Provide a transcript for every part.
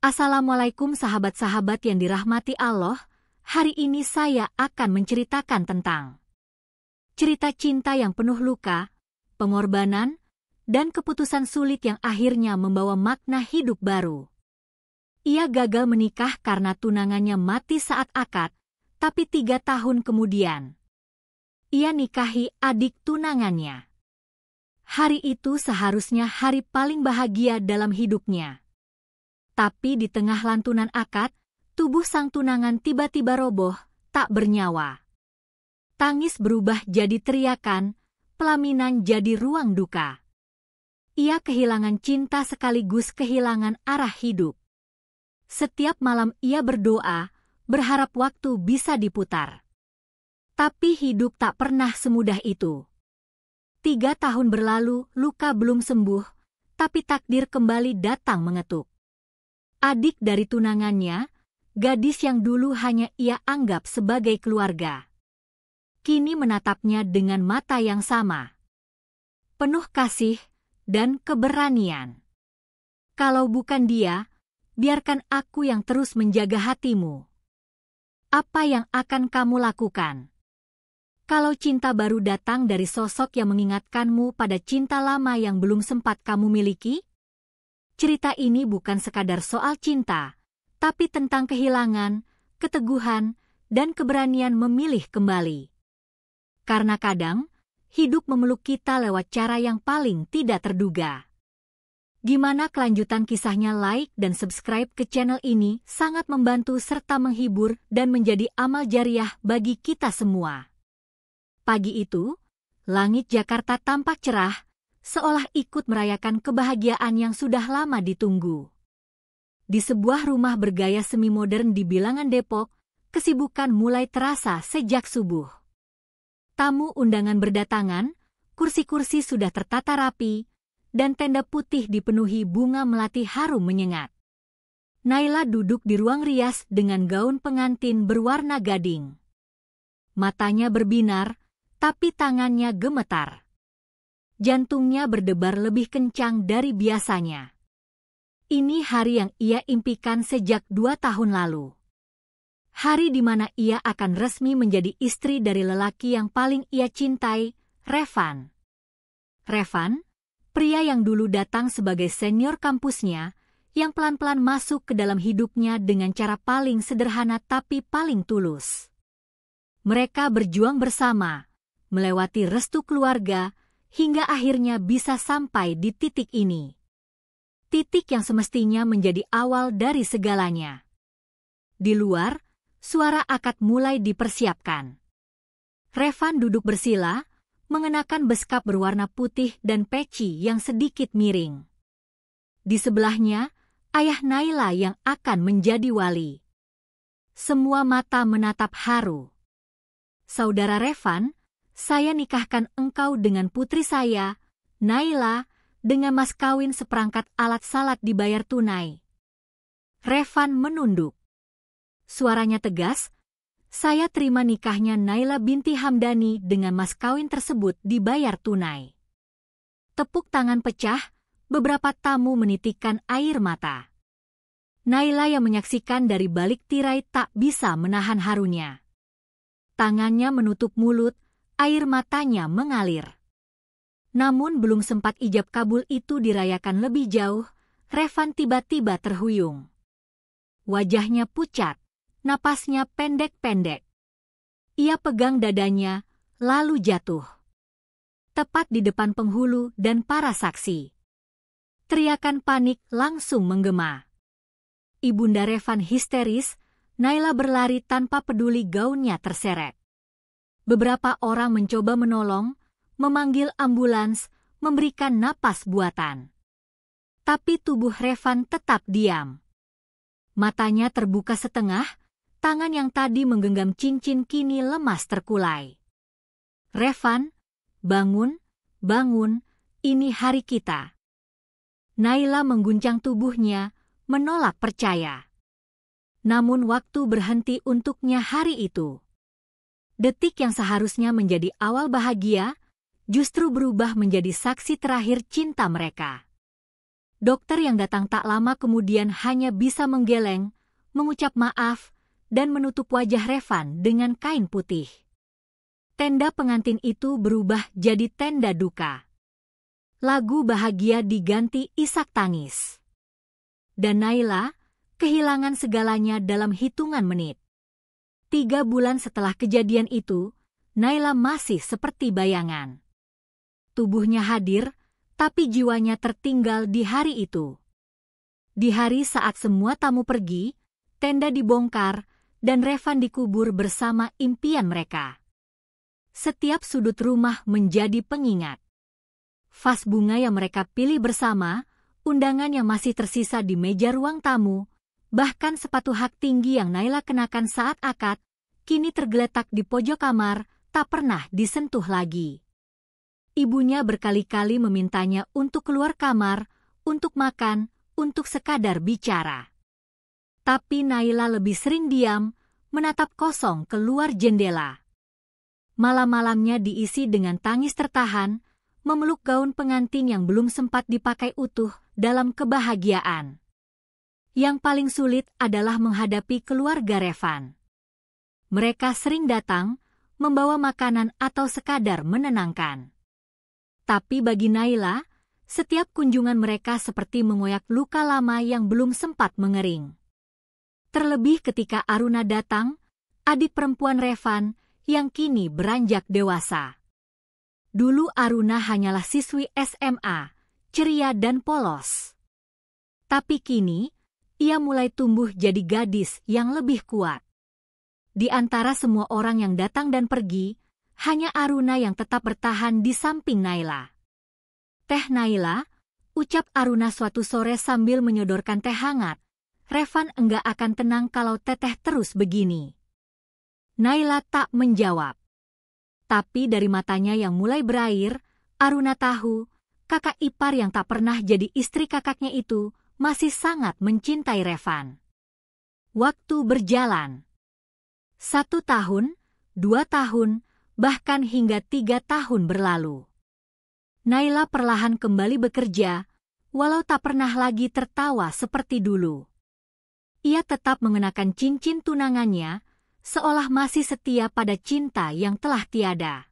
Assalamualaikum sahabat-sahabat yang dirahmati Allah. Hari ini saya akan menceritakan tentang cerita cinta yang penuh luka, pengorbanan, dan keputusan sulit yang akhirnya membawa makna hidup baru. Ia gagal menikah karena tunangannya mati saat akad, tapi 3 tahun kemudian ia nikahi adik tunangannya. Hari itu seharusnya hari paling bahagia dalam hidupnya. Tapi di tengah lantunan akad, tubuh sang tunangan tiba-tiba roboh, tak bernyawa. Tangis berubah jadi teriakan, pelaminan jadi ruang duka. Ia kehilangan cinta sekaligus kehilangan arah hidup. Setiap malam ia berdoa, berharap waktu bisa diputar. Tapi hidup tak pernah semudah itu. 3 tahun berlalu, luka belum sembuh, tapi takdir kembali datang mengetuk. Adik dari tunangannya, gadis yang dulu hanya ia anggap sebagai keluarga, kini menatapnya dengan mata yang sama, penuh kasih dan keberanian. Kalau bukan dia, biarkan aku yang terus menjaga hatimu. Apa yang akan kamu lakukan? Kalau cinta baru datang dari sosok yang mengingatkanmu pada cinta lama yang belum sempat kamu miliki? Cerita ini bukan sekadar soal cinta, tapi tentang kehilangan, keteguhan, dan keberanian memilih kembali. Karena kadang, hidup memeluk kita lewat cara yang paling tidak terduga. Gimana kelanjutan kisahnya? Like dan subscribe ke channel ini sangat membantu serta menghibur dan menjadi amal jariah bagi kita semua. Pagi itu, langit Jakarta tampak cerah, seolah ikut merayakan kebahagiaan yang sudah lama ditunggu. Di sebuah rumah bergaya semi modern di Bilangan Depok, kesibukan mulai terasa sejak subuh. Tamu undangan berdatangan, kursi-kursi sudah tertata rapi, dan tenda putih dipenuhi bunga melati harum menyengat. Naila duduk di ruang rias dengan gaun pengantin berwarna gading. Matanya berbinar, tapi tangannya gemetar. Jantungnya berdebar lebih kencang dari biasanya. Ini hari yang ia impikan sejak 2 tahun lalu. Hari di mana ia akan resmi menjadi istri dari lelaki yang paling ia cintai, Revan. Revan, pria yang dulu datang sebagai senior kampusnya, yang pelan-pelan masuk ke dalam hidupnya dengan cara paling sederhana tapi paling tulus. Mereka berjuang bersama, melewati restu keluarga, hingga akhirnya bisa sampai di titik ini. Titik yang semestinya menjadi awal dari segalanya. Di luar, suara akad mulai dipersiapkan. Revan duduk bersila, mengenakan beskap berwarna putih dan peci yang sedikit miring. Di sebelahnya, ayah Naila yang akan menjadi wali. Semua mata menatap haru. Saudara Revan, saya nikahkan engkau dengan putri saya, Naila, dengan mas kawin seperangkat alat salat dibayar tunai. Revan menunduk. Suaranya tegas, saya terima nikahnya Naila binti Hamdani dengan mas kawin tersebut dibayar tunai. Tepuk tangan pecah, beberapa tamu menitikkan air mata. Naila yang menyaksikan dari balik tirai tak bisa menahan harunya. Tangannya menutup mulut, air matanya mengalir. Namun belum sempat ijab kabul itu dirayakan lebih jauh, Revan tiba-tiba terhuyung. Wajahnya pucat, napasnya pendek-pendek. Ia pegang dadanya, lalu jatuh. Tepat di depan penghulu dan para saksi. Teriakan panik langsung menggema. Ibunda Revan histeris, Naila berlari tanpa peduli gaunnya terseret. Beberapa orang mencoba menolong, memanggil ambulans, memberikan napas buatan. Tapi tubuh Revan tetap diam. Matanya terbuka setengah, tangan yang tadi menggenggam cincin kini lemas terkulai. Revan, bangun, bangun, ini hari kita. Naila mengguncang tubuhnya, menolak percaya. Namun waktu berhenti untuknya hari itu. Detik yang seharusnya menjadi awal bahagia, justru berubah menjadi saksi terakhir cinta mereka. Dokter yang datang tak lama kemudian hanya bisa menggeleng, mengucap maaf, dan menutup wajah Revan dengan kain putih. Tenda pengantin itu berubah jadi tenda duka. Lagu bahagia diganti isak tangis. Dan Naila kehilangan segalanya dalam hitungan menit. 3 bulan setelah kejadian itu, Naila masih seperti bayangan. Tubuhnya hadir, tapi jiwanya tertinggal di hari itu. Di hari saat semua tamu pergi, tenda dibongkar, dan Revan dikubur bersama impian mereka. Setiap sudut rumah menjadi pengingat. Vas bunga yang mereka pilih bersama, undangan yang masih tersisa di meja ruang tamu, bahkan sepatu hak tinggi yang Naila kenakan saat akad, kini tergeletak di pojok kamar, tak pernah disentuh lagi. Ibunya berkali-kali memintanya untuk keluar kamar, untuk makan, untuk sekadar bicara. Tapi Naila lebih sering diam, menatap kosong keluar jendela. Malam-malamnya diisi dengan tangis tertahan, memeluk gaun pengantin yang belum sempat dipakai utuh dalam kebahagiaan. Yang paling sulit adalah menghadapi keluarga Revan. Mereka sering datang, membawa makanan atau sekadar menenangkan. Tapi bagi Naila, setiap kunjungan mereka seperti mengoyak luka lama yang belum sempat mengering. Terlebih ketika Aruna datang, adik perempuan Revan yang kini beranjak dewasa. Dulu Aruna hanyalah siswi SMA, ceria dan polos. Tapi kini, ia mulai tumbuh jadi gadis yang lebih kuat. Di antara semua orang yang datang dan pergi, hanya Aruna yang tetap bertahan di samping Naila. "Teh Naila," ucap Aruna suatu sore sambil menyodorkan teh hangat. "Revan enggak akan tenang kalau teteh terus begini." Naila tak menjawab. Tapi dari matanya yang mulai berair, Aruna tahu, kakak ipar yang tak pernah jadi istri kakaknya itu masih sangat mencintai Revan. Waktu berjalan. 1 tahun, 2 tahun, bahkan hingga 3 tahun berlalu. Naila perlahan kembali bekerja, walau tak pernah lagi tertawa seperti dulu. Ia tetap mengenakan cincin tunangannya, seolah masih setia pada cinta yang telah tiada.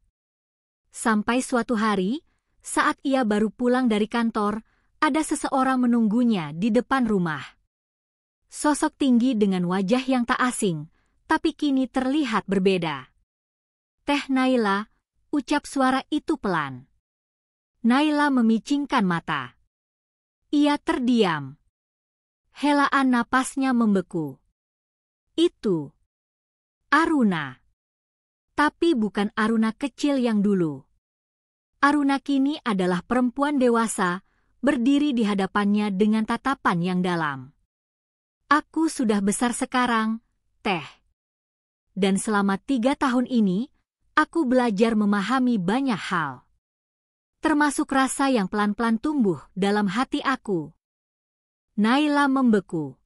Sampai suatu hari, saat ia baru pulang dari kantor, ada seseorang menunggunya di depan rumah. Sosok tinggi dengan wajah yang tak asing, tapi kini terlihat berbeda. "Teh Naila," ucap suara itu pelan. Naila memicingkan mata. Ia terdiam. Helaan napasnya membeku. Itu Aruna. Tapi bukan Aruna kecil yang dulu. Aruna kini adalah perempuan dewasa, berdiri di hadapannya dengan tatapan yang dalam. "Aku sudah besar sekarang, Teh. Dan selama 3 tahun ini, aku belajar memahami banyak hal. Termasuk rasa yang pelan-pelan tumbuh dalam hati aku." Naila membeku.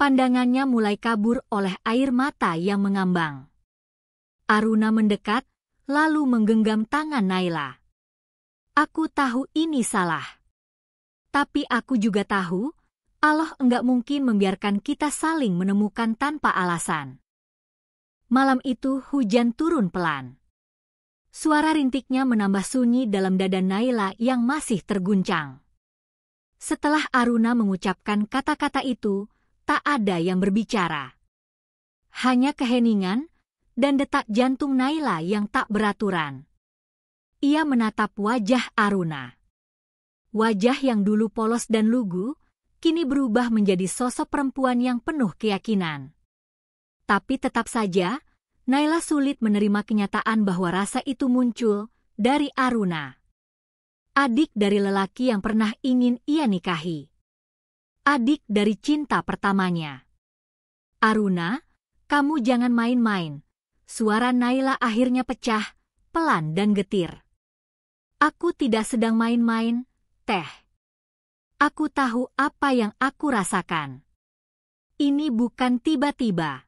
Pandangannya mulai kabur oleh air mata yang mengambang. Aruna mendekat, lalu menggenggam tangan Naila. "Aku tahu ini salah. Tapi aku juga tahu, Allah enggak mungkin membiarkan kita saling menemukan tanpa alasan." Malam itu hujan turun pelan. Suara rintiknya menambah sunyi dalam dada Naila yang masih terguncang. Setelah Aruna mengucapkan kata-kata itu, tak ada yang berbicara. Hanya keheningan dan detak jantung Naila yang tak beraturan. Ia menatap wajah Aruna. Wajah yang dulu polos dan lugu, kini berubah menjadi sosok perempuan yang penuh keyakinan. Tapi tetap saja, Naila sulit menerima kenyataan bahwa rasa itu muncul dari Aruna. Adik dari lelaki yang pernah ingin ia nikahi. Adik dari cinta pertamanya. "Aruna, kamu jangan main-main." Suara Naila akhirnya pecah, pelan dan getir. "Aku tidak sedang main-main, Teh. Aku tahu apa yang aku rasakan. Ini bukan tiba-tiba.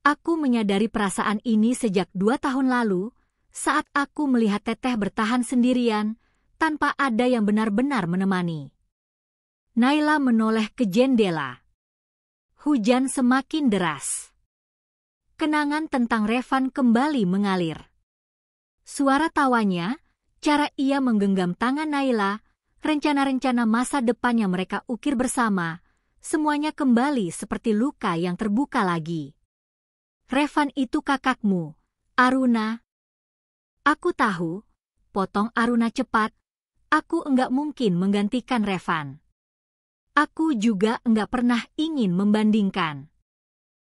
Aku menyadari perasaan ini sejak 2 tahun lalu, saat aku melihat Teteh bertahan sendirian, tanpa ada yang benar-benar menemani. Naila menoleh ke jendela. Hujan semakin deras. Kenangan tentang Revan kembali mengalir. Suara tawanya, cara ia menggenggam tangan Naila, rencana-rencana masa depan yang mereka ukir bersama, semuanya kembali seperti luka yang terbuka lagi. Revan itu kakakmu, Aruna. Aku tahu, potong Aruna cepat, aku enggak mungkin menggantikan Revan. Aku juga enggak pernah ingin membandingkan.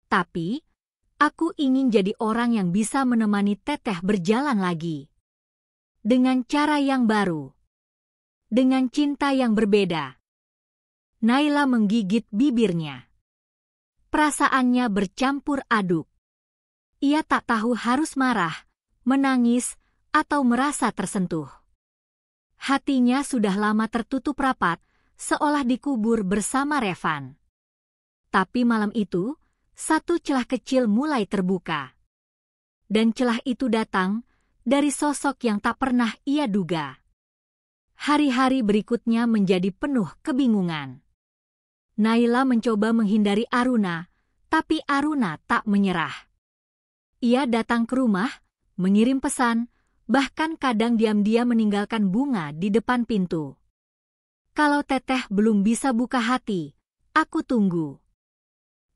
Tapi, aku ingin jadi orang yang bisa menemani Teteh berjalan lagi. Dengan cara yang baru. Dengan cinta yang berbeda. Naila menggigit bibirnya. Perasaannya bercampur aduk. Ia tak tahu harus marah, menangis, atau merasa tersentuh. Hatinya sudah lama tertutup rapat, seolah dikubur bersama Revan. Tapi malam itu, satu celah kecil mulai terbuka. Dan celah itu datang dari sosok yang tak pernah ia duga. Hari-hari berikutnya menjadi penuh kebingungan. Naila mencoba menghindari Aruna, tapi Aruna tak menyerah. Ia datang ke rumah, mengirim pesan, bahkan kadang diam-diam meninggalkan bunga di depan pintu. Kalau Teteh belum bisa buka hati, aku tunggu.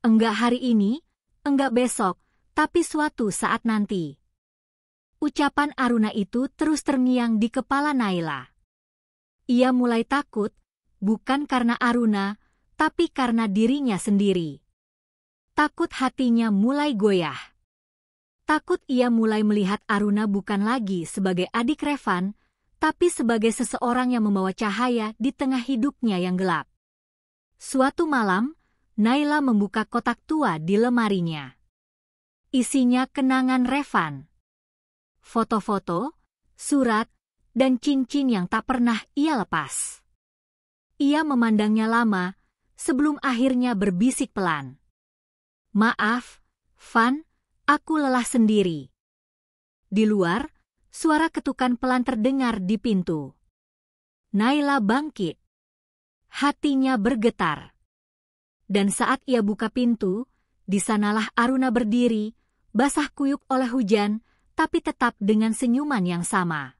Enggak hari ini, enggak besok, tapi suatu saat nanti. Ucapan Aruna itu terus terngiang di kepala Naila. Ia mulai takut, bukan karena Aruna, tapi karena dirinya sendiri. Takut hatinya mulai goyah. Takut ia mulai melihat Aruna bukan lagi sebagai adik Revan, tapi sebagai seseorang yang membawa cahaya di tengah hidupnya yang gelap. Suatu malam, Naila membuka kotak tua di lemarinya. Isinya kenangan Revan. Foto-foto, surat, dan cincin yang tak pernah ia lepas. Ia memandangnya lama, sebelum akhirnya berbisik pelan. Maaf, Van, aku lelah sendiri. Di luar, suara ketukan pelan terdengar di pintu. Naila bangkit. Hatinya bergetar. Dan saat ia buka pintu, di sanalah Aruna berdiri, basah kuyup oleh hujan, tapi tetap dengan senyuman yang sama.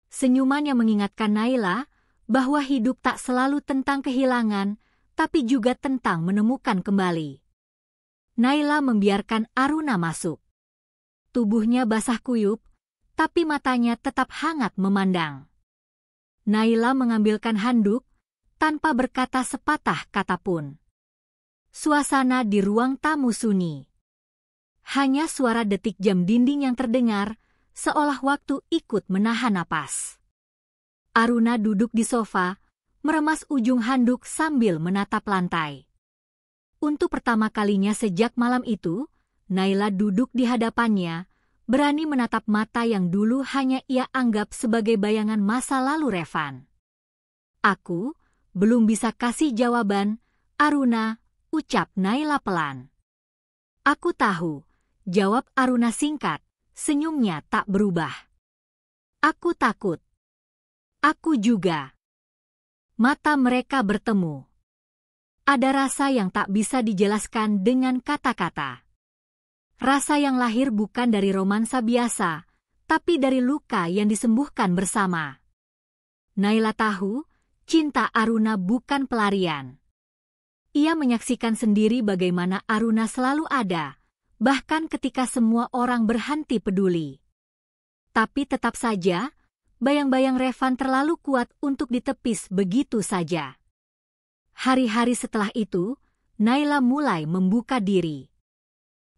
Senyuman yang mengingatkan Naila bahwa hidup tak selalu tentang kehilangan, tapi juga tentang menemukan kembali. Naila membiarkan Aruna masuk. Tubuhnya basah kuyup, tapi matanya tetap hangat memandang. Naila mengambilkan handuk, tanpa berkata sepatah kata pun. Suasana di ruang tamu sunyi. Hanya suara detik jam dinding yang terdengar, seolah waktu ikut menahan napas. Aruna duduk di sofa, meremas ujung handuk sambil menatap lantai. Untuk pertama kalinya sejak malam itu, Naila duduk di hadapannya, berani menatap mata yang dulu hanya ia anggap sebagai bayangan masa lalu Revan. Aku belum bisa kasih jawaban, Aruna, ucap Naila pelan. Aku tahu, jawab Aruna singkat, senyumnya tak berubah. Aku takut. Aku juga. Mata mereka bertemu. Ada rasa yang tak bisa dijelaskan dengan kata-kata. Rasa yang lahir bukan dari romansa biasa, tapi dari luka yang disembuhkan bersama. Naila tahu, cinta Aruna bukan pelarian. Ia menyaksikan sendiri bagaimana Aruna selalu ada, bahkan ketika semua orang berhenti peduli. Tapi tetap saja, bayang-bayang Revan terlalu kuat untuk ditepis begitu saja. Hari-hari setelah itu, Naila mulai membuka diri.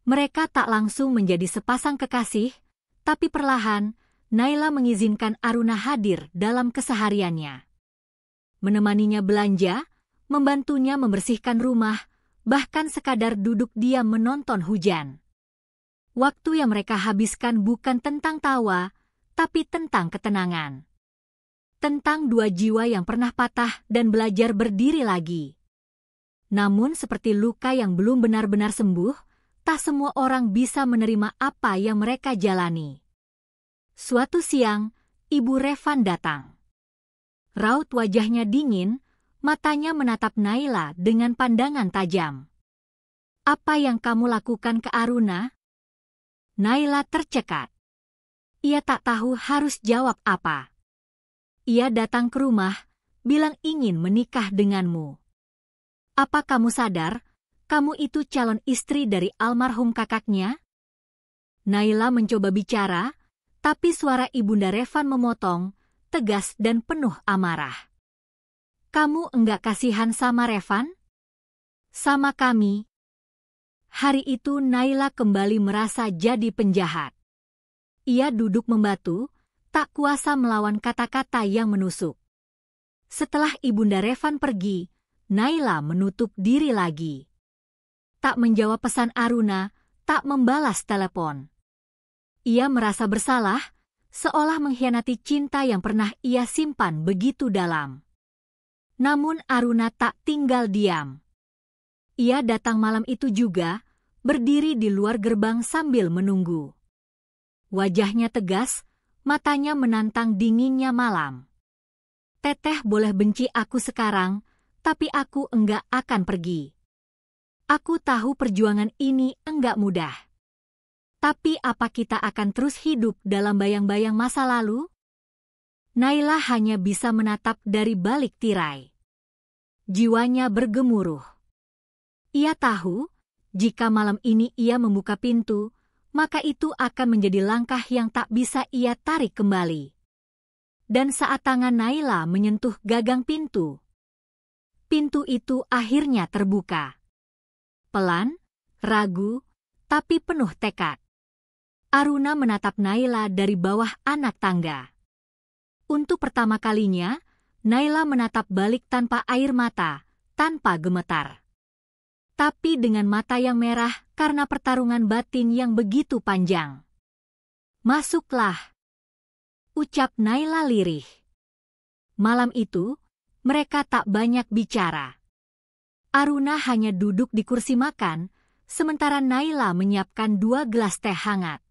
Mereka tak langsung menjadi sepasang kekasih, tapi perlahan, Naila mengizinkan Aruna hadir dalam kesehariannya. Menemaninya belanja, membantunya membersihkan rumah, bahkan sekadar duduk diam menonton hujan. Waktu yang mereka habiskan bukan tentang tawa, tapi tentang ketenangan. Tentang dua jiwa yang pernah patah dan belajar berdiri lagi. Namun seperti luka yang belum benar-benar sembuh, tak semua orang bisa menerima apa yang mereka jalani. Suatu siang, Ibu Revan datang. Raut wajahnya dingin, Matanya menatap Naila dengan pandangan tajam. "Apa yang kamu lakukan ke Aruna?" Naila tercekat. Ia tak tahu harus jawab apa. "Ia datang ke rumah, bilang ingin menikah denganmu. Apa kamu sadar, kamu itu calon istri dari almarhum kakaknya?" Naila mencoba bicara, tapi suara Ibunda Revan memotong, tegas dan penuh amarah. "Kamu enggak kasihan sama Revan? Sama kami?" Hari itu Naila kembali merasa jadi penjahat. Ia duduk membatu, tak kuasa melawan kata-kata yang menusuk. Setelah Ibunda Revan pergi, Naila menutup diri lagi. Tak menjawab pesan Aruna, tak membalas telepon. Ia merasa bersalah, seolah mengkhianati cinta yang pernah ia simpan begitu dalam. Namun Aruna tak tinggal diam. Ia datang malam itu juga, berdiri di luar gerbang sambil menunggu. Wajahnya tegas, matanya menantang dinginnya malam. "Teteh boleh benci aku sekarang, tapi aku enggak akan pergi. Aku tahu perjuangan ini enggak mudah. Tapi apa kita akan terus hidup dalam bayang-bayang masa lalu?" Naila hanya bisa menatap dari balik tirai. Jiwanya bergemuruh. Ia tahu, jika malam ini ia membuka pintu, maka itu akan menjadi langkah yang tak bisa ia tarik kembali. Dan saat tangan Naila menyentuh gagang pintu, pintu itu akhirnya terbuka. Pelan, ragu, tapi penuh tekad. Aruna menatap Naila dari bawah anak tangga. Untuk pertama kalinya, Naila menatap balik tanpa air mata, tanpa gemetar. Tapi dengan mata yang merah karena pertarungan batin yang begitu panjang. "Masuklah," ucap Naila lirih. Malam itu, mereka tak banyak bicara. Aruna hanya duduk di kursi makan, sementara Naila menyiapkan 2 gelas teh hangat.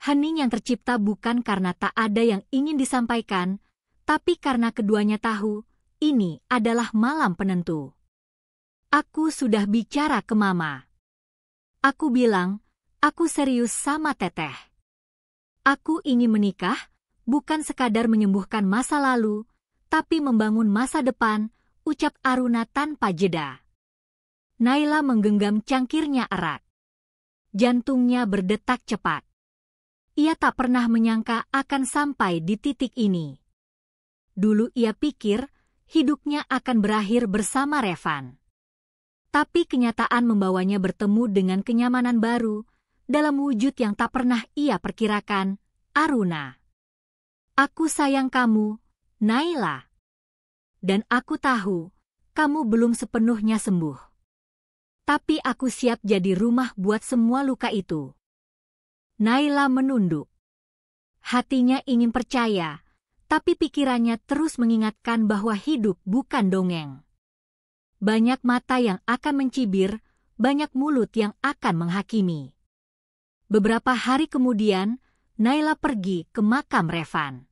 Hening yang tercipta bukan karena tak ada yang ingin disampaikan, tapi karena keduanya tahu, ini adalah malam penentu. "Aku sudah bicara ke Mama. Aku bilang, aku serius sama Teteh. Aku ingin menikah, bukan sekadar menyembuhkan masa lalu, tapi membangun masa depan," ucap Aruna tanpa jeda. Naila menggenggam cangkirnya erat. Jantungnya berdetak cepat. Ia tak pernah menyangka akan sampai di titik ini. Dulu ia pikir, hidupnya akan berakhir bersama Revan. Tapi kenyataan membawanya bertemu dengan kenyamanan baru, dalam wujud yang tak pernah ia perkirakan, Aruna. "Aku sayang kamu, Naila. Dan aku tahu, kamu belum sepenuhnya sembuh. Tapi aku siap jadi rumah buat semua luka itu." Naila menunduk. Hatinya ingin percaya, tapi pikirannya terus mengingatkan bahwa hidup bukan dongeng. Banyak mata yang akan mencibir, banyak mulut yang akan menghakimi. Beberapa hari kemudian, Naila pergi ke makam Revan.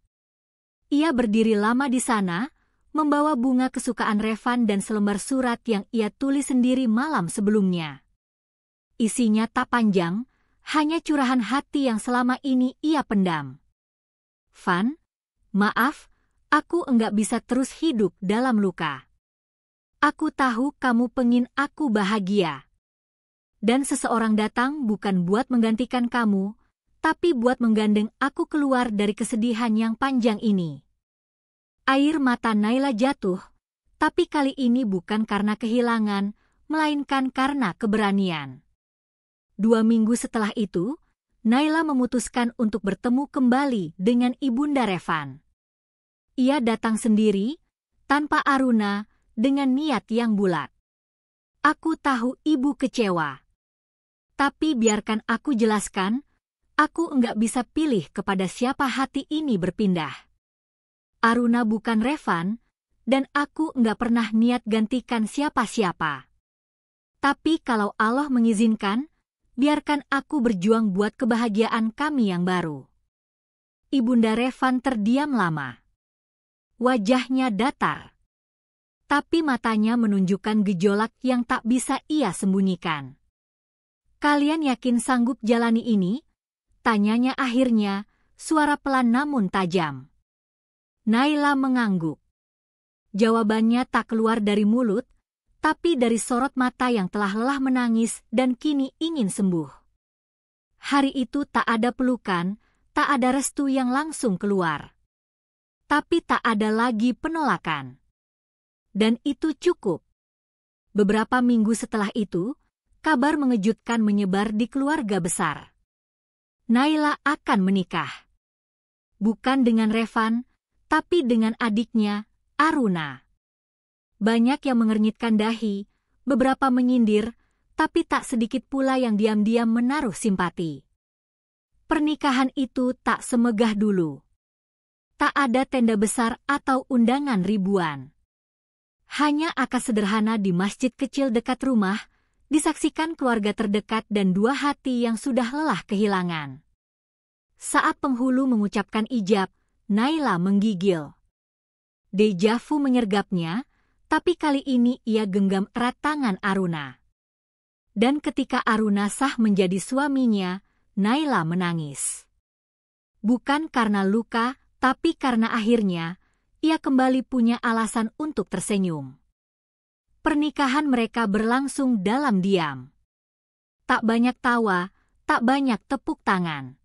Ia berdiri lama di sana, membawa bunga kesukaan Revan dan selembar surat yang ia tulis sendiri malam sebelumnya. Isinya tak panjang, hanya curahan hati yang selama ini ia pendam. "Van, maaf, aku enggak bisa terus hidup dalam luka. Aku tahu kamu pengin aku bahagia. Dan seseorang datang bukan buat menggantikan kamu, tapi buat menggandeng aku keluar dari kesedihan yang panjang ini." Air mata Naila jatuh, tapi kali ini bukan karena kehilangan, melainkan karena keberanian. 2 minggu setelah itu, Naila memutuskan untuk bertemu kembali dengan Ibunda Revan. Ia datang sendiri, tanpa Aruna, dengan niat yang bulat. "Aku tahu ibu kecewa. Tapi biarkan aku jelaskan, aku enggak bisa pilih kepada siapa hati ini berpindah. Aruna bukan Revan, dan aku enggak pernah niat gantikan siapa-siapa. Tapi kalau Allah mengizinkan, biarkan aku berjuang buat kebahagiaan kami yang baru." Ibunda Revan terdiam lama. Wajahnya datar. tapi matanya menunjukkan gejolak yang tak bisa ia sembunyikan. "Kalian yakin sanggup jalani ini?" tanyanya akhirnya, suara pelan namun tajam. Naila mengangguk. Jawabannya tak keluar dari mulut, tapi dari sorot mata yang telah lelah menangis dan kini ingin sembuh. Hari itu tak ada pelukan, tak ada restu yang langsung keluar. Tapi tak ada lagi penolakan. Dan itu cukup. Beberapa minggu setelah itu, kabar mengejutkan menyebar di keluarga besar. Naila akan menikah. Bukan dengan Revan, tapi dengan adiknya, Aruna. Banyak yang mengernyitkan dahi, beberapa menyindir, tapi tak sedikit pula yang diam-diam menaruh simpati. Pernikahan itu tak semegah dulu. Tak ada tenda besar atau undangan ribuan. Hanya akad sederhana di masjid kecil dekat rumah, disaksikan keluarga terdekat dan dua hati yang sudah lelah kehilangan. Saat penghulu mengucapkan ijab, Naila menggigil. Deja vu menyergapnya, tapi kali ini ia genggam erat tangan Aruna. Dan ketika Aruna sah menjadi suaminya, Naila menangis. Bukan karena luka, tapi karena akhirnya ia kembali punya alasan untuk tersenyum. Pernikahan mereka berlangsung dalam diam. Tak banyak tawa, tak banyak tepuk tangan.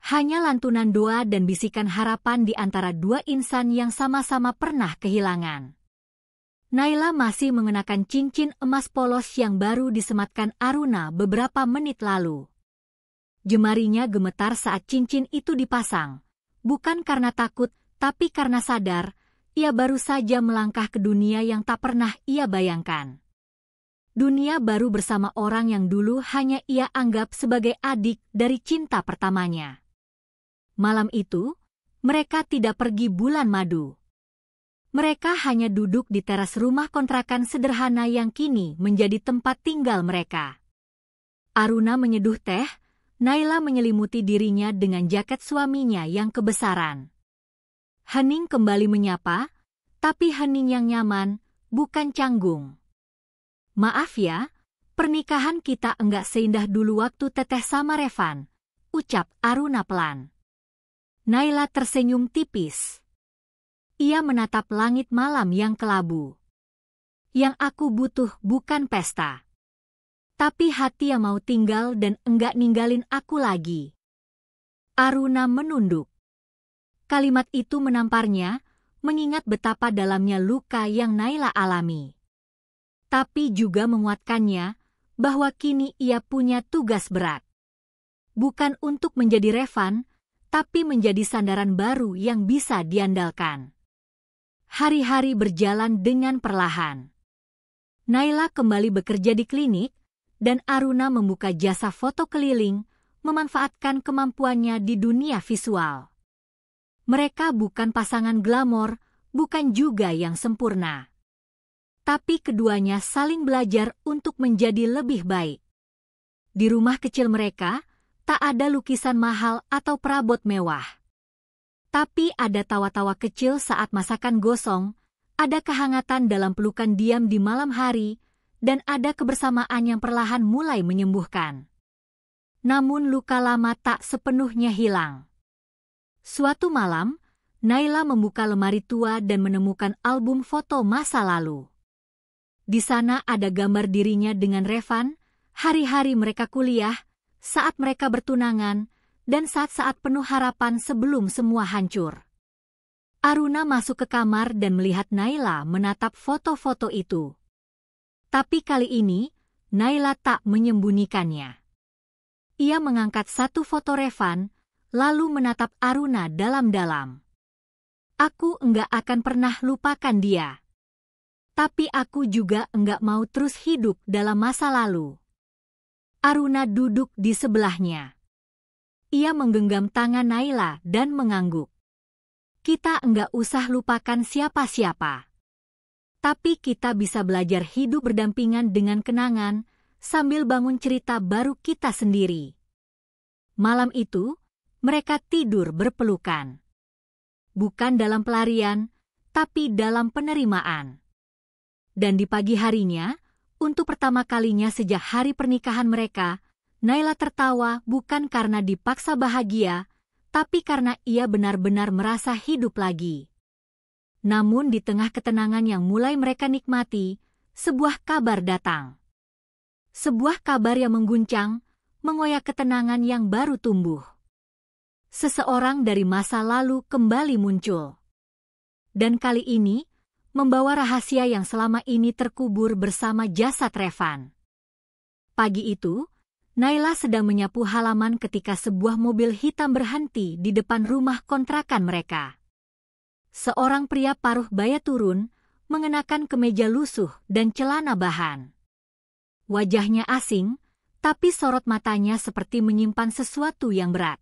Hanya lantunan doa dan bisikan harapan di antara dua insan yang sama-sama pernah kehilangan. Naila masih mengenakan cincin emas polos yang baru disematkan Aruna beberapa menit lalu. Jemarinya gemetar saat cincin itu dipasang, bukan karena takut, tapi karena sadar, ia baru saja melangkah ke dunia yang tak pernah ia bayangkan. Dunia baru bersama orang yang dulu hanya ia anggap sebagai adik dari cinta pertamanya. Malam itu, mereka tidak pergi bulan madu. Mereka hanya duduk di teras rumah kontrakan sederhana yang kini menjadi tempat tinggal mereka. Aruna menyeduh teh, Naila menyelimuti dirinya dengan jaket suaminya yang kebesaran. Hening kembali menyapa, tapi hening yang nyaman, bukan canggung. "Maaf ya, pernikahan kita enggak seindah dulu waktu teteh sama Revan," ucap Aruna pelan. Naila tersenyum tipis. Ia menatap langit malam yang kelabu. "Yang aku butuh bukan pesta, tapi hati yang mau tinggal dan enggak ninggalin aku lagi." Aruna menunduk. Kalimat itu menamparnya, mengingat betapa dalamnya luka yang Naila alami. Tapi juga menguatkannya, bahwa kini ia punya tugas berat. Bukan untuk menjadi Revan, tapi menjadi sandaran baru yang bisa diandalkan. Hari-hari berjalan dengan perlahan. Naila kembali bekerja di klinik, dan Aruna membuka jasa foto keliling, memanfaatkan kemampuannya di dunia visual. Mereka bukan pasangan glamor, bukan juga yang sempurna. Tapi keduanya saling belajar untuk menjadi lebih baik. Di rumah kecil mereka, tak ada lukisan mahal atau perabot mewah. Tapi ada tawa-tawa kecil saat masakan gosong, ada kehangatan dalam pelukan diam di malam hari, dan ada kebersamaan yang perlahan mulai menyembuhkan. Namun luka lama tak sepenuhnya hilang. Suatu malam, Naila membuka lemari tua dan menemukan album foto masa lalu. Di sana ada gambar dirinya dengan Revan, hari-hari mereka kuliah, saat mereka bertunangan, dan saat-saat penuh harapan sebelum semua hancur. Aruna masuk ke kamar dan melihat Naila menatap foto-foto itu. Tapi kali ini, Naila tak menyembunyikannya. Ia mengangkat satu foto Revan, lalu menatap Aruna dalam-dalam. "Aku enggak akan pernah lupakan dia. Tapi aku juga enggak mau terus hidup dalam masa lalu." Aruna duduk di sebelahnya. Ia menggenggam tangan Naila dan mengangguk. "Kita enggak usah lupakan siapa-siapa. Tapi kita bisa belajar hidup berdampingan dengan kenangan, sambil bangun cerita baru kita sendiri." Malam itu, mereka tidur berpelukan. Bukan dalam pelarian, tapi dalam penerimaan. Dan di pagi harinya, untuk pertama kalinya sejak hari pernikahan mereka, Naila tertawa bukan karena dipaksa bahagia, tapi karena ia benar-benar merasa hidup lagi. Namun di tengah ketenangan yang mulai mereka nikmati, sebuah kabar datang. Sebuah kabar yang mengguncang, mengoyak ketenangan yang baru tumbuh. Seseorang dari masa lalu kembali muncul. Dan kali ini, membawa rahasia yang selama ini terkubur bersama jasad Revan. Pagi itu, Naila sedang menyapu halaman ketika sebuah mobil hitam berhenti di depan rumah kontrakan mereka. Seorang pria paruh baya turun, mengenakan kemeja lusuh dan celana bahan. Wajahnya asing, tapi sorot matanya seperti menyimpan sesuatu yang berat.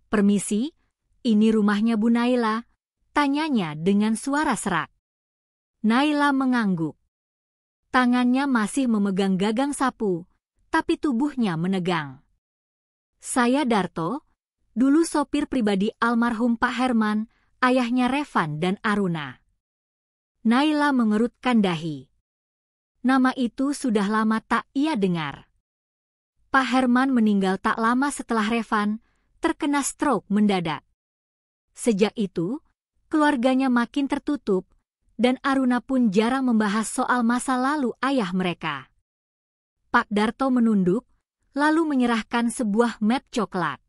"Permisi, ini rumahnya Bu Naila?" tanyanya dengan suara serak. Naila mengangguk. Tangannya masih memegang gagang sapu, tapi tubuhnya menegang. "Saya Darto, dulu sopir pribadi almarhum Pak Herman, ayahnya Revan dan Aruna." Naila mengerutkan dahi. Nama itu sudah lama tak ia dengar. Pak Herman meninggal tak lama setelah Revan terkena stroke mendadak. Sejak itu, keluarganya makin tertutup, dan Aruna pun jarang membahas soal masa lalu ayah mereka. Pak Darto menunduk, lalu menyerahkan sebuah map coklat.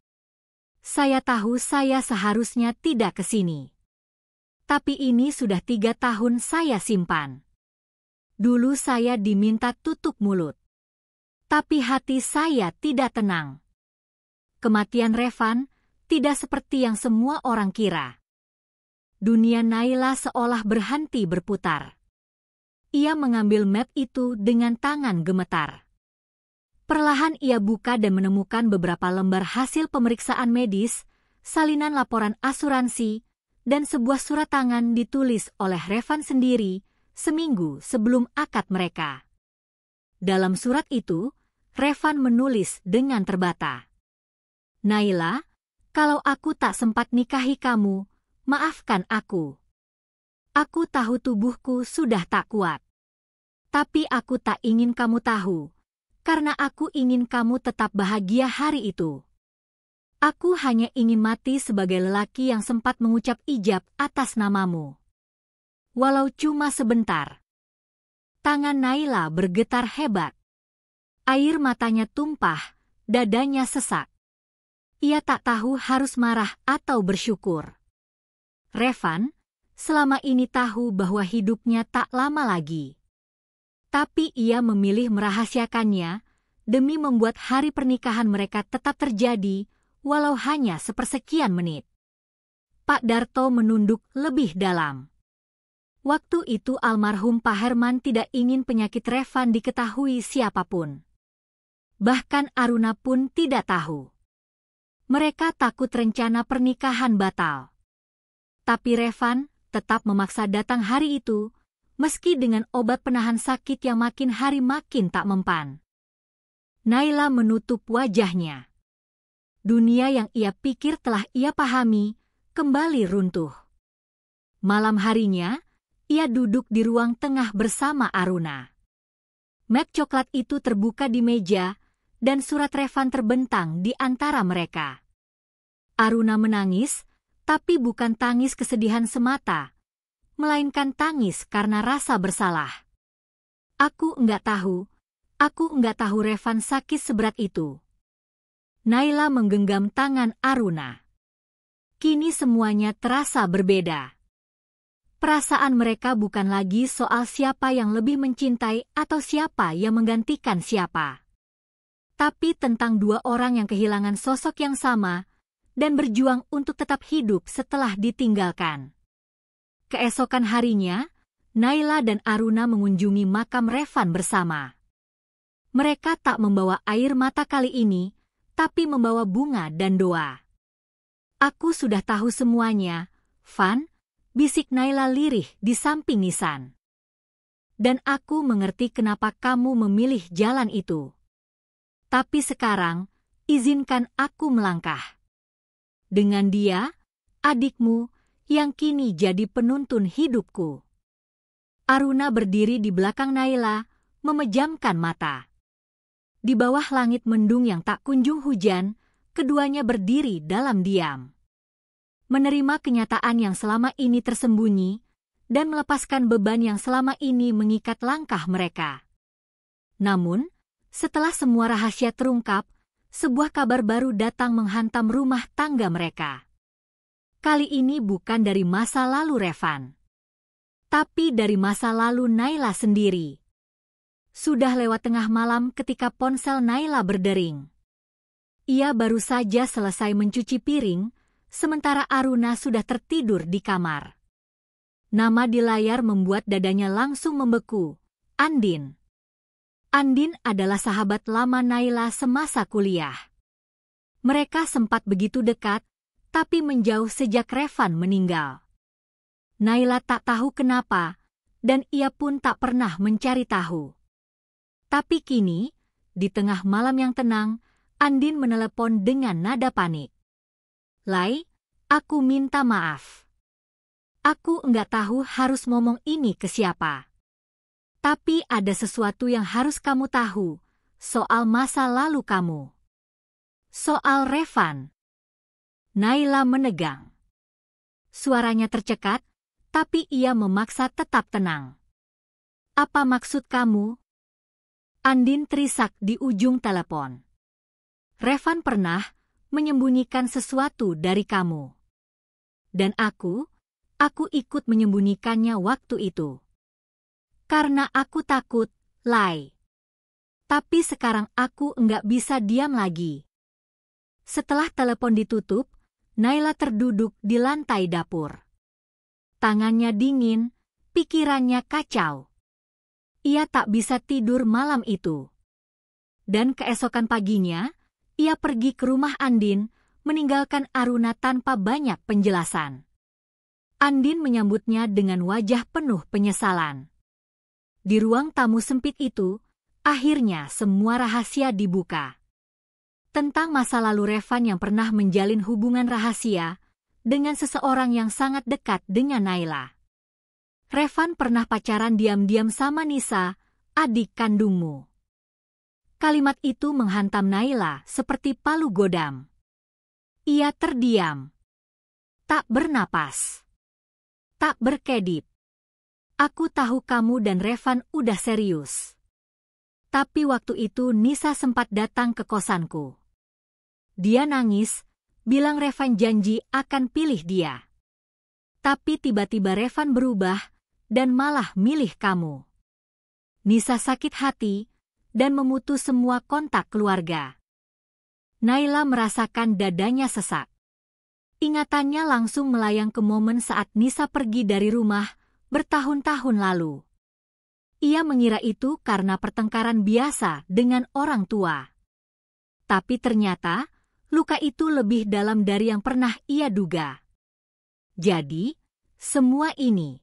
"Saya tahu saya seharusnya tidak ke sini. Tapi ini sudah 3 tahun saya simpan. Dulu saya diminta tutup mulut. Tapi hati saya tidak tenang. Kematian Revan tidak seperti yang semua orang kira." Dunia Naila seolah berhenti berputar. Ia mengambil map itu dengan tangan gemetar. Perlahan ia buka dan menemukan beberapa lembar hasil pemeriksaan medis, salinan laporan asuransi, dan sebuah surat tangan ditulis oleh Revan sendiri seminggu sebelum akad mereka. Dalam surat itu, Revan menulis dengan terbata, "Naila, kalau aku tak sempat nikahi kamu, maafkan aku. Aku tahu tubuhku sudah tak kuat. Tapi aku tak ingin kamu tahu, karena aku ingin kamu tetap bahagia hari itu. Aku hanya ingin mati sebagai lelaki yang sempat mengucap ijab atas namamu. Walau cuma sebentar." Tangan Naila bergetar hebat. Air matanya tumpah, dadanya sesak. Ia tak tahu harus marah atau bersyukur. Revan selama ini tahu bahwa hidupnya tak lama lagi. Tapi ia memilih merahasiakannya demi membuat hari pernikahan mereka tetap terjadi walau hanya sepersekian menit. Pak Darto menunduk lebih dalam. Waktu itu almarhum Pak Herman tidak ingin penyakit Revan diketahui siapapun. Bahkan Aruna pun tidak tahu. Mereka takut rencana pernikahan batal. Tapi Revan tetap memaksa datang hari itu, meski dengan obat penahan sakit yang makin hari makin tak mempan. Naila menutup wajahnya. Dunia yang ia pikir telah ia pahami, kembali runtuh. Malam harinya, ia duduk di ruang tengah bersama Aruna. Map coklat itu terbuka di meja, dan surat Revan terbentang di antara mereka. Aruna menangis, tapi bukan tangis kesedihan semata, melainkan tangis karena rasa bersalah. Aku enggak tahu Revan sakit seberat itu." Naila menggenggam tangan Aruna. Kini semuanya terasa berbeda. Perasaan mereka bukan lagi soal siapa yang lebih mencintai atau siapa yang menggantikan siapa. Tapi tentang 2 orang yang kehilangan sosok yang sama dan berjuang untuk tetap hidup setelah ditinggalkan. Keesokan harinya, Naila dan Aruna mengunjungi makam Revan bersama. Mereka tak membawa air mata kali ini, tapi membawa bunga dan doa. "Aku sudah tahu semuanya, Van," bisik Naila lirih di samping Nisan. "Dan aku mengerti kenapa kamu memilih jalan itu. Tapi sekarang, izinkan aku melangkah. Dengan dia, adikmu, yang kini jadi penuntun hidupku." Aruna berdiri di belakang Naila, memejamkan mata. Di bawah langit mendung yang tak kunjung hujan, keduanya berdiri dalam diam. Menerima kenyataan yang selama ini tersembunyi, dan melepaskan beban yang selama ini mengikat langkah mereka. Namun, setelah semua rahasia terungkap, sebuah kabar baru datang menghantam rumah tangga mereka. Kali ini bukan dari masa lalu Revan, tapi dari masa lalu Naila sendiri. Sudah lewat tengah malam ketika ponsel Naila berdering. Ia baru saja selesai mencuci piring, sementara Aruna sudah tertidur di kamar. Nama di layar membuat dadanya langsung membeku, Andin. Andin adalah sahabat lama Naila semasa kuliah. Mereka sempat begitu dekat, tapi menjauh sejak Revan meninggal. Naila tak tahu kenapa, dan ia pun tak pernah mencari tahu. Tapi kini, di tengah malam yang tenang, Andin menelepon dengan nada panik. "Lai, aku minta maaf. Aku enggak tahu harus ngomong ini ke siapa. Tapi ada sesuatu yang harus kamu tahu, soal masa lalu kamu. Soal Revan." Naila menegang. Suaranya tercekat, tapi ia memaksa tetap tenang. "Apa maksud kamu?" Andin terisak di ujung telepon. "Revan pernah menyembunyikan sesuatu dari kamu. Dan aku ikut menyembunyikannya waktu itu. Karena aku takut, Lai. Tapi sekarang aku enggak bisa diam lagi." Setelah telepon ditutup, Naila terduduk di lantai dapur. Tangannya dingin, pikirannya kacau. Ia tak bisa tidur malam itu. Dan keesokan paginya, ia pergi ke rumah Andin, meninggalkan Aruna tanpa banyak penjelasan. Andin menyambutnya dengan wajah penuh penyesalan. Di ruang tamu sempit itu, akhirnya semua rahasia dibuka. Tentang masa lalu Revan yang pernah menjalin hubungan rahasia dengan seseorang yang sangat dekat dengan Naila. "Revan pernah pacaran diam-diam sama Nisa, adik kandungmu." Kalimat itu menghantam Naila seperti palu godam. Ia terdiam. Tak bernapas. Tak berkedip. "Aku tahu kamu dan Revan udah serius. Tapi waktu itu Nisa sempat datang ke kosanku. Dia nangis, bilang Revan janji akan pilih dia. Tapi tiba-tiba Revan berubah dan malah milih kamu. Nisa sakit hati dan memutus semua kontak keluarga." Naila merasakan dadanya sesak. Ingatannya langsung melayang ke momen saat Nisa pergi dari rumah bertahun-tahun lalu. Ia mengira itu karena pertengkaran biasa dengan orang tua. Tapi ternyata, luka itu lebih dalam dari yang pernah ia duga. Jadi, semua ini.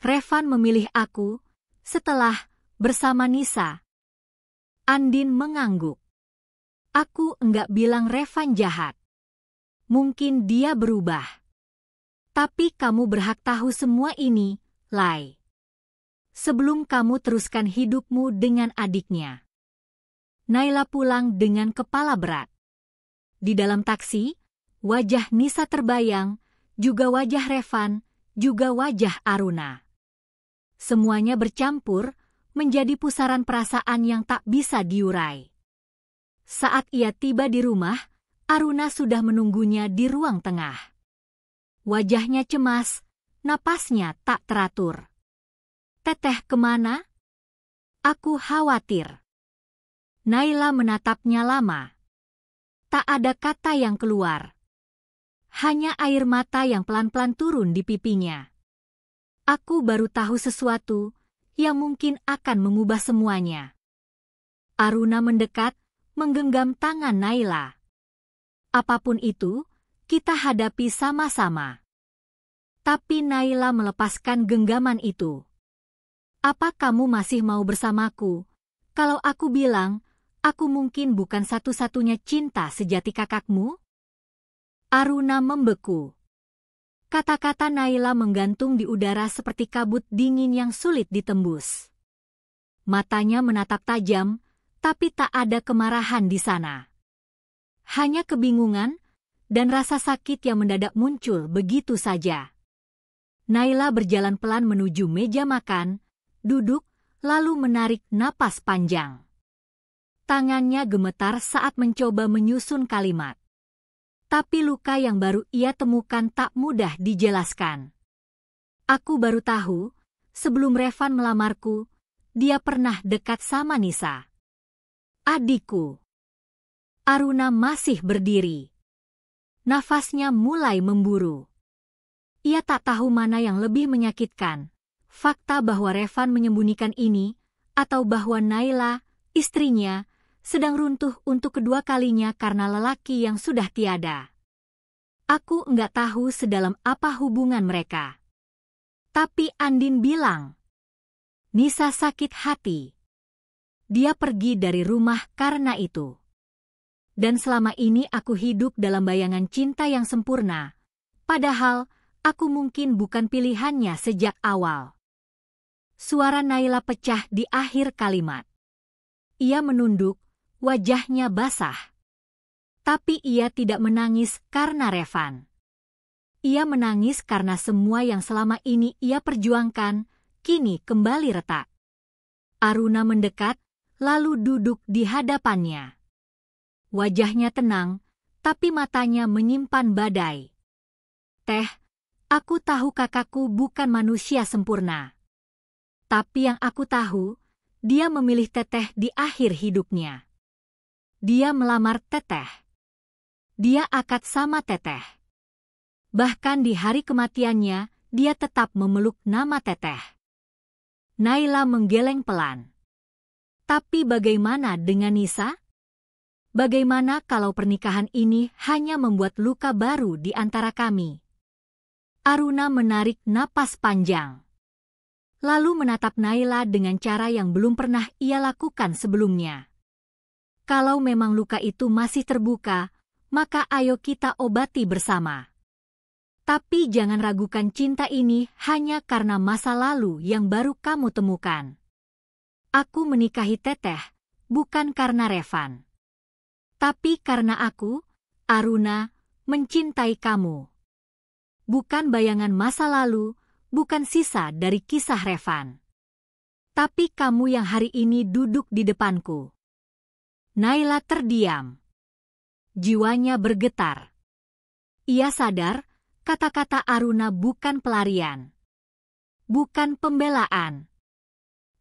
Revan memilih aku, setelah bersama Nisa. Andin mengangguk. "Aku enggak bilang Revan jahat. Mungkin dia berubah. Tapi kamu berhak tahu semua ini, Lai. Sebelum kamu teruskan hidupmu dengan adiknya." Naila pulang dengan kepala berat. Di dalam taksi, wajah Nisa terbayang, juga wajah Revan, juga wajah Aruna. Semuanya bercampur, menjadi pusaran perasaan yang tak bisa diurai. Saat ia tiba di rumah, Aruna sudah menunggunya di ruang tengah. Wajahnya cemas, napasnya tak teratur. "Teteh kemana?" "Aku khawatir." Naila menatapnya lama. Tak ada kata yang keluar. Hanya air mata yang pelan-pelan turun di pipinya. "Aku baru tahu sesuatu yang mungkin akan mengubah semuanya." Aruna mendekat, menggenggam tangan Naila. "Apapun itu, kita hadapi sama-sama." Tapi Naila melepaskan genggaman itu. "Apa kamu masih mau bersamaku? Kalau aku bilang, aku mungkin bukan satu-satunya cinta sejati kakakmu?" Aruna membeku. Kata-kata Naila menggantung di udara seperti kabut dingin yang sulit ditembus. Matanya menatap tajam, tapi tak ada kemarahan di sana. Hanya kebingungan dan rasa sakit yang mendadak muncul begitu saja. Naila berjalan pelan menuju meja makan, duduk, lalu menarik napas panjang. Tangannya gemetar saat mencoba menyusun kalimat. Tapi luka yang baru ia temukan tak mudah dijelaskan. Aku baru tahu, sebelum Revan melamarku, dia pernah dekat sama Nisa. Adikku. Aruna masih berdiri. Nafasnya mulai memburu. Ia tak tahu mana yang lebih menyakitkan, fakta bahwa Revan menyembunyikan ini, atau bahwa Naila, istrinya, sedang runtuh untuk kedua kalinya karena lelaki yang sudah tiada. Aku enggak tahu sedalam apa hubungan mereka. Tapi Andin bilang, Nisa sakit hati. Dia pergi dari rumah karena itu. Dan selama ini aku hidup dalam bayangan cinta yang sempurna, padahal aku mungkin bukan pilihannya sejak awal. Suara Naila pecah di akhir kalimat. Ia menunduk, wajahnya basah. Tapi ia tidak menangis karena Revan. Ia menangis karena semua yang selama ini ia perjuangkan, kini kembali retak. Aruna mendekat, lalu duduk di hadapannya. Wajahnya tenang, tapi matanya menyimpan badai. Teh, aku tahu kakakku bukan manusia sempurna. Tapi yang aku tahu, dia memilih Teteh di akhir hidupnya. Dia melamar Teteh. Dia akad sama Teteh. Bahkan di hari kematiannya, dia tetap memeluk nama Teteh. Naila menggeleng pelan. Tapi bagaimana dengan Nisa? Bagaimana kalau pernikahan ini hanya membuat luka baru di antara kami? Aruna menarik napas panjang. Lalu menatap Naila dengan cara yang belum pernah ia lakukan sebelumnya. Kalau memang luka itu masih terbuka, maka ayo kita obati bersama. Tapi jangan ragukan cinta ini hanya karena masa lalu yang baru kamu temukan. Aku menikahi Teteh, bukan karena Revan. Tapi karena aku, Aruna, mencintai kamu. Bukan bayangan masa lalu, bukan sisa dari kisah Revan. Tapi kamu yang hari ini duduk di depanku. Naila terdiam. Jiwanya bergetar. Ia sadar, kata-kata Aruna bukan pelarian. Bukan pembelaan.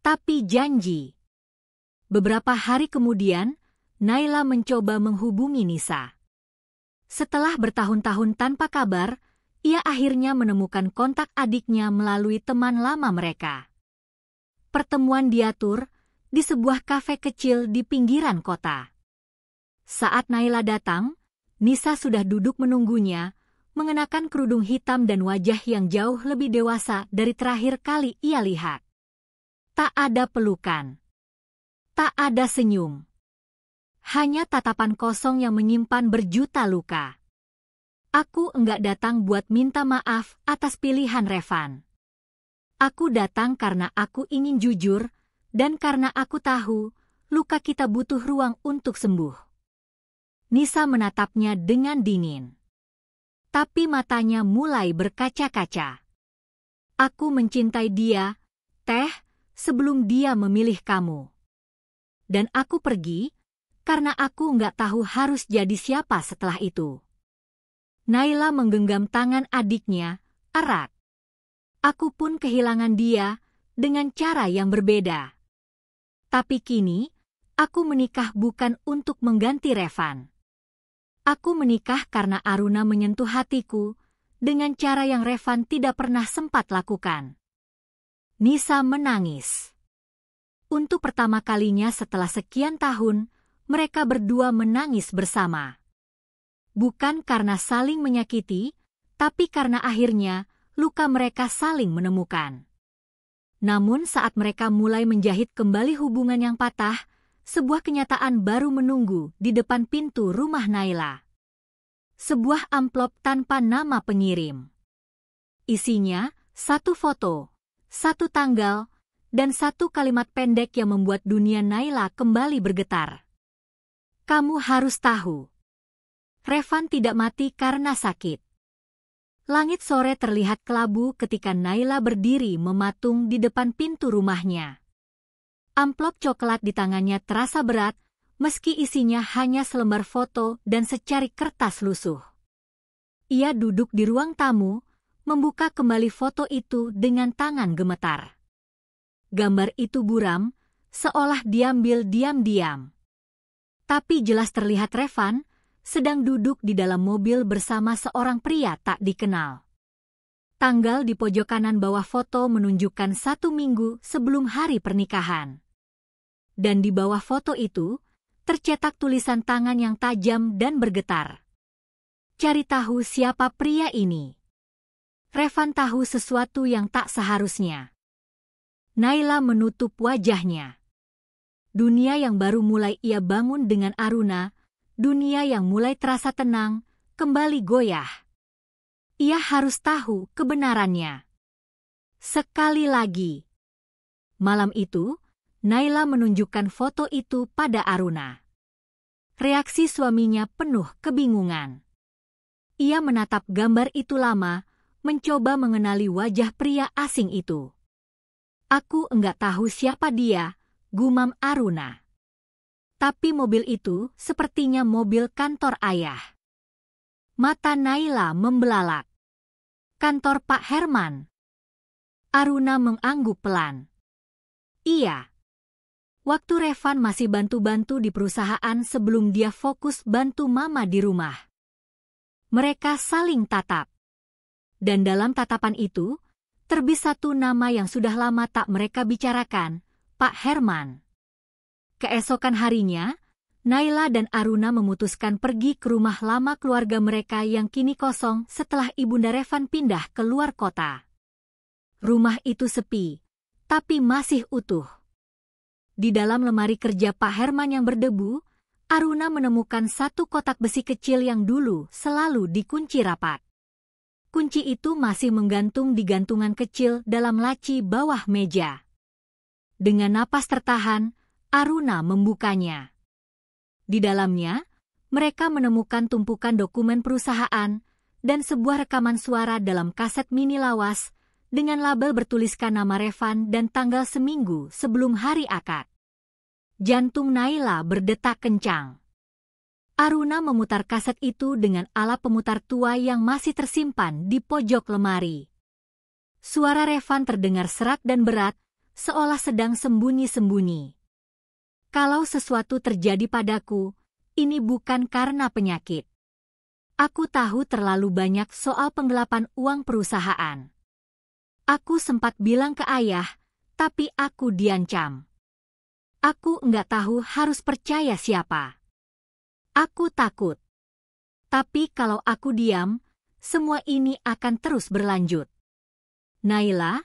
Tapi janji. Beberapa hari kemudian, Naila mencoba menghubungi Nisa. Setelah bertahun-tahun tanpa kabar, ia akhirnya menemukan kontak adiknya melalui teman lama mereka. Pertemuan diatur di sebuah kafe kecil di pinggiran kota. Saat Naila datang, Nisa sudah duduk menunggunya, mengenakan kerudung hitam dan wajah yang jauh lebih dewasa dari terakhir kali ia lihat. Tak ada pelukan. Tak ada senyum. Hanya tatapan kosong yang menyimpan berjuta luka. Aku enggak datang buat minta maaf atas pilihan Revan. Aku datang karena aku ingin jujur, dan karena aku tahu, luka kita butuh ruang untuk sembuh. Nisa menatapnya dengan dingin. Tapi matanya mulai berkaca-kaca. Aku mencintai dia, Teh, sebelum dia memilih kamu. Dan aku pergi, karena aku nggak tahu harus jadi siapa setelah itu. Naila menggenggam tangan adiknya, erat. Aku pun kehilangan dia, dengan cara yang berbeda. Tapi kini, aku menikah bukan untuk mengganti Revan. Aku menikah karena Aruna menyentuh hatiku, dengan cara yang Revan tidak pernah sempat lakukan. Nisa menangis. Untuk pertama kalinya setelah sekian tahun, mereka berdua menangis bersama. Bukan karena saling menyakiti, tapi karena akhirnya luka mereka saling menemukan. Namun saat mereka mulai menjahit kembali hubungan yang patah, sebuah kenyataan baru menunggu di depan pintu rumah Naila. Sebuah amplop tanpa nama pengirim. Isinya, satu foto, satu tanggal, dan satu kalimat pendek yang membuat dunia Naila kembali bergetar. Kamu harus tahu. Revan tidak mati karena sakit. Langit sore terlihat kelabu ketika Naila berdiri mematung di depan pintu rumahnya. Amplop coklat di tangannya terasa berat, meski isinya hanya selembar foto dan secari kertas lusuh. Ia duduk di ruang tamu, membuka kembali foto itu dengan tangan gemetar. Gambar itu buram, seolah diambil diam-diam. Tapi jelas terlihat Revan sedang duduk di dalam mobil bersama seorang pria tak dikenal. Tanggal di pojok kanan bawah foto menunjukkan 1 minggu sebelum hari pernikahan. Dan di bawah foto itu, tercetak tulisan tangan yang tajam dan bergetar. Cari tahu siapa pria ini. Revan tahu sesuatu yang tak seharusnya. Naila menutup wajahnya. Dunia yang baru mulai ia bangun dengan Aruna, dunia yang mulai terasa tenang, kembali goyah. Ia harus tahu kebenarannya. Sekali lagi. Malam itu, Naila menunjukkan foto itu pada Aruna. Reaksi suaminya penuh kebingungan. Ia menatap gambar itu lama, mencoba mengenali wajah pria asing itu. Aku enggak tahu siapa dia, gumam Aruna. Tapi mobil itu sepertinya mobil kantor ayah. Mata Naila membelalak. Kantor Pak Herman. Aruna mengangguk pelan. Iya. Waktu Revan masih bantu-bantu di perusahaan sebelum dia fokus bantu mama di rumah. Mereka saling tatap. Dan dalam tatapan itu, terbit satu nama yang sudah lama tak mereka bicarakan, Pak Herman. Keesokan harinya, Naila dan Aruna memutuskan pergi ke rumah lama keluarga mereka yang kini kosong setelah ibunda Revan pindah ke luar kota. Rumah itu sepi, tapi masih utuh. Di dalam lemari kerja Pak Herman yang berdebu, Aruna menemukan satu kotak besi kecil yang dulu selalu dikunci rapat. Kunci itu masih menggantung di gantungan kecil dalam laci bawah meja. Dengan napas tertahan, Aruna membukanya. Di dalamnya, mereka menemukan tumpukan dokumen perusahaan dan sebuah rekaman suara dalam kaset mini lawas dengan label bertuliskan nama Revan dan tanggal seminggu sebelum hari akad. Jantung Naila berdetak kencang. Aruna memutar kaset itu dengan alat pemutar tua yang masih tersimpan di pojok lemari. Suara Revan terdengar serak dan berat, seolah sedang sembunyi-sembunyi. Kalau sesuatu terjadi padaku, ini bukan karena penyakit. Aku tahu terlalu banyak soal penggelapan uang perusahaan. Aku sempat bilang ke ayah, tapi aku diancam. Aku enggak tahu harus percaya siapa. Aku takut. Tapi kalau aku diam, semua ini akan terus berlanjut. Naila,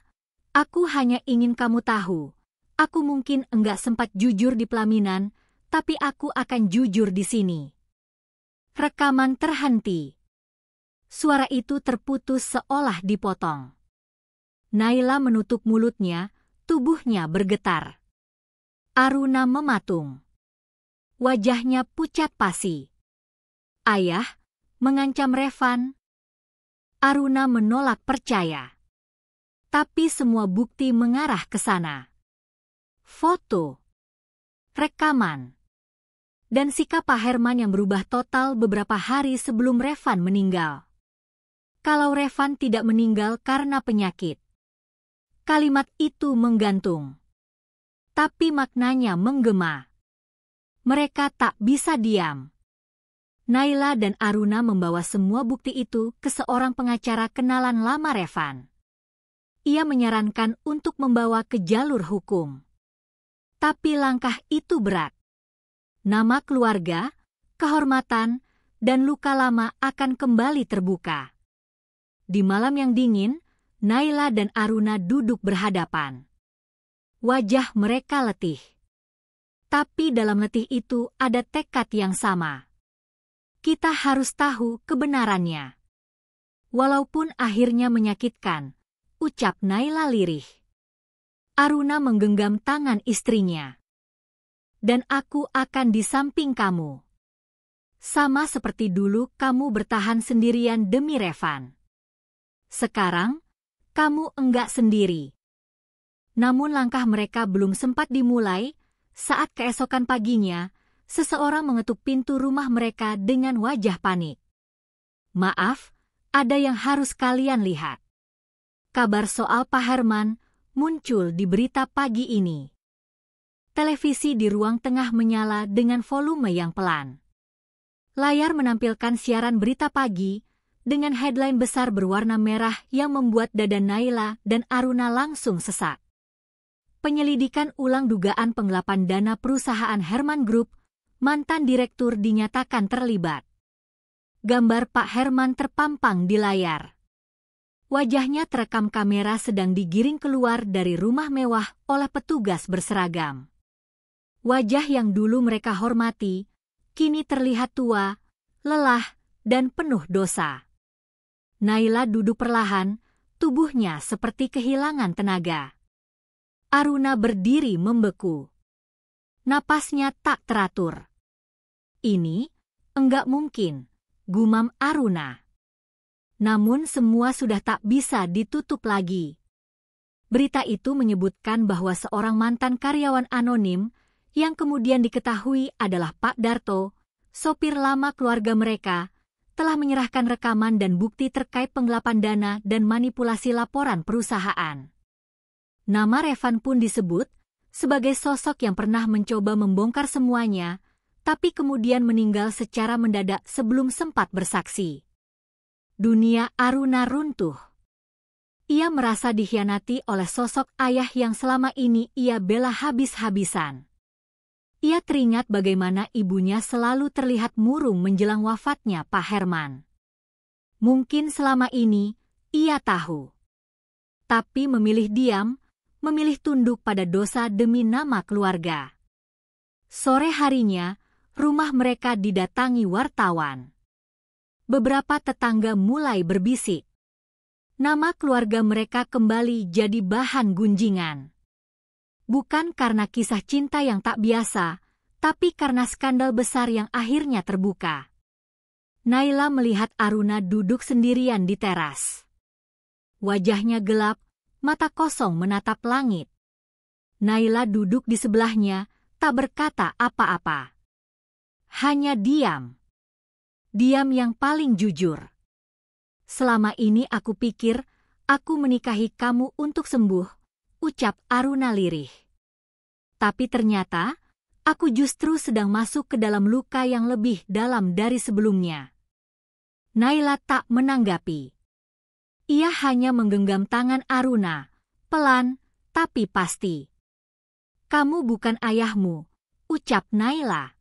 aku hanya ingin kamu tahu, aku mungkin enggak sempat jujur di pelaminan, tapi aku akan jujur di sini. Rekaman terhenti. Suara itu terputus seolah dipotong. Naila menutup mulutnya, tubuhnya bergetar. Aruna mematung. Wajahnya pucat pasi. Ayah, mengancam Revan. Aruna menolak percaya. Tapi semua bukti mengarah ke sana. Foto. Rekaman. Dan sikap Pak Herman yang berubah total beberapa hari sebelum Revan meninggal. Kalau Revan tidak meninggal karena penyakit. Kalimat itu menggantung. Tapi maknanya menggema. Mereka tak bisa diam. Naila dan Aruna membawa semua bukti itu ke seorang pengacara kenalan lama Revan. Ia menyarankan untuk membawa ke jalur hukum. Tapi langkah itu berat. Nama keluarga, kehormatan, dan luka lama akan kembali terbuka. Di malam yang dingin, Naila dan Aruna duduk berhadapan. Wajah mereka letih. Tapi dalam letih itu ada tekad yang sama. Kita harus tahu kebenarannya. Walaupun akhirnya menyakitkan, ucap Naila lirih. Aruna menggenggam tangan istrinya. Dan aku akan di samping kamu. Sama seperti dulu kamu bertahan sendirian demi Revan. Sekarang, kamu enggak sendiri. Namun langkah mereka belum sempat dimulai, saat keesokan paginya, seseorang mengetuk pintu rumah mereka dengan wajah panik. Maaf, ada yang harus kalian lihat. Kabar soal Pak Herman muncul di berita pagi ini. Televisi di ruang tengah menyala dengan volume yang pelan. Layar menampilkan siaran berita pagi dengan headline besar berwarna merah yang membuat dada Naila dan Aruna langsung sesak. Penyelidikan ulang dugaan penggelapan dana perusahaan Herman Group, mantan direktur dinyatakan terlibat. Gambar Pak Herman terpampang di layar. Wajahnya terekam kamera sedang digiring keluar dari rumah mewah oleh petugas berseragam. Wajah yang dulu mereka hormati, kini terlihat tua, lelah, dan penuh dosa. Naila duduk perlahan, tubuhnya seperti kehilangan tenaga. Aruna berdiri membeku. Napasnya tak teratur. Ini enggak mungkin, gumam Aruna. Namun semua sudah tak bisa ditutup lagi. Berita itu menyebutkan bahwa seorang mantan karyawan anonim yang kemudian diketahui adalah Pak Darto, sopir lama keluarga mereka, telah menyerahkan rekaman dan bukti terkait penggelapan dana dan manipulasi laporan perusahaan. Nama Revan pun disebut sebagai sosok yang pernah mencoba membongkar semuanya, tapi kemudian meninggal secara mendadak sebelum sempat bersaksi. Dunia Aruna runtuh. Ia merasa dikhianati oleh sosok ayah yang selama ini ia bela habis-habisan. Ia teringat bagaimana ibunya selalu terlihat murung menjelang wafatnya Pak Herman. Mungkin selama ini ia tahu. Tapi memilih diam, memilih tunduk pada dosa demi nama keluarga. Sore harinya, rumah mereka didatangi wartawan. Beberapa tetangga mulai berbisik. Nama keluarga mereka kembali jadi bahan gunjingan. Bukan karena kisah cinta yang tak biasa, tapi karena skandal besar yang akhirnya terbuka. Naila melihat Aruna duduk sendirian di teras. Wajahnya gelap, mata kosong menatap langit. Naila duduk di sebelahnya, tak berkata apa-apa. Hanya diam. Diam yang paling jujur. Selama ini aku pikir, aku menikahi kamu untuk sembuh, ucap Aruna lirih. Tapi ternyata, aku justru sedang masuk ke dalam luka yang lebih dalam dari sebelumnya. Naila tak menanggapi. Ia hanya menggenggam tangan Aruna, pelan, tapi pasti. Kamu bukan ayahmu, ucap Naila.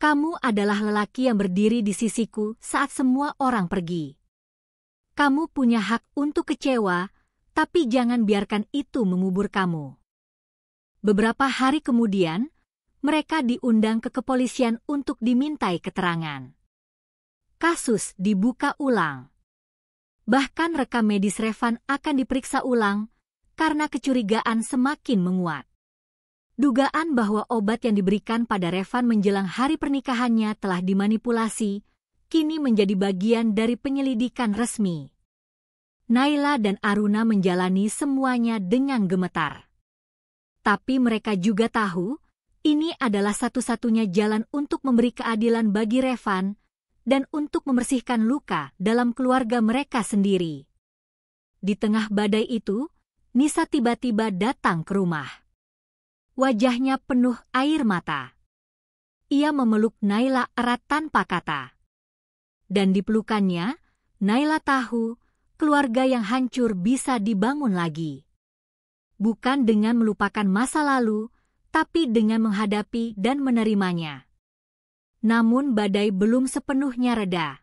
Kamu adalah lelaki yang berdiri di sisiku saat semua orang pergi. Kamu punya hak untuk kecewa, tapi jangan biarkan itu mengubur kamu. Beberapa hari kemudian, mereka diundang ke kepolisian untuk dimintai keterangan. Kasus dibuka ulang. Bahkan rekam medis Revan akan diperiksa ulang karena kecurigaan semakin menguat. Dugaan bahwa obat yang diberikan pada Revan menjelang hari pernikahannya telah dimanipulasi, kini menjadi bagian dari penyelidikan resmi. Naila dan Aruna menjalani semuanya dengan gemetar. Tapi mereka juga tahu, ini adalah satu-satunya jalan untuk memberi keadilan bagi Revan dan untuk membersihkan luka dalam keluarga mereka sendiri. Di tengah badai itu, Nisa tiba-tiba datang ke rumah. Wajahnya penuh air mata. Ia memeluk Naila erat tanpa kata. Dan di pelukannya, Naila tahu keluarga yang hancur bisa dibangun lagi. Bukan dengan melupakan masa lalu, tapi dengan menghadapi dan menerimanya. Namun badai belum sepenuhnya reda.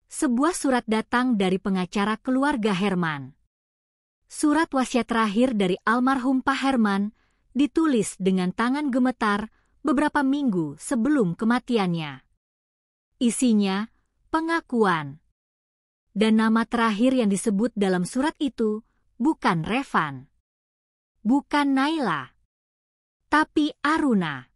Sebuah surat datang dari pengacara keluarga Herman. Surat wasiat terakhir dari almarhum Pak Herman ditulis dengan tangan gemetar beberapa minggu sebelum kematiannya. Isinya pengakuan. Dan nama terakhir yang disebut dalam surat itu bukan Revan, bukan Naila, tapi Aruna.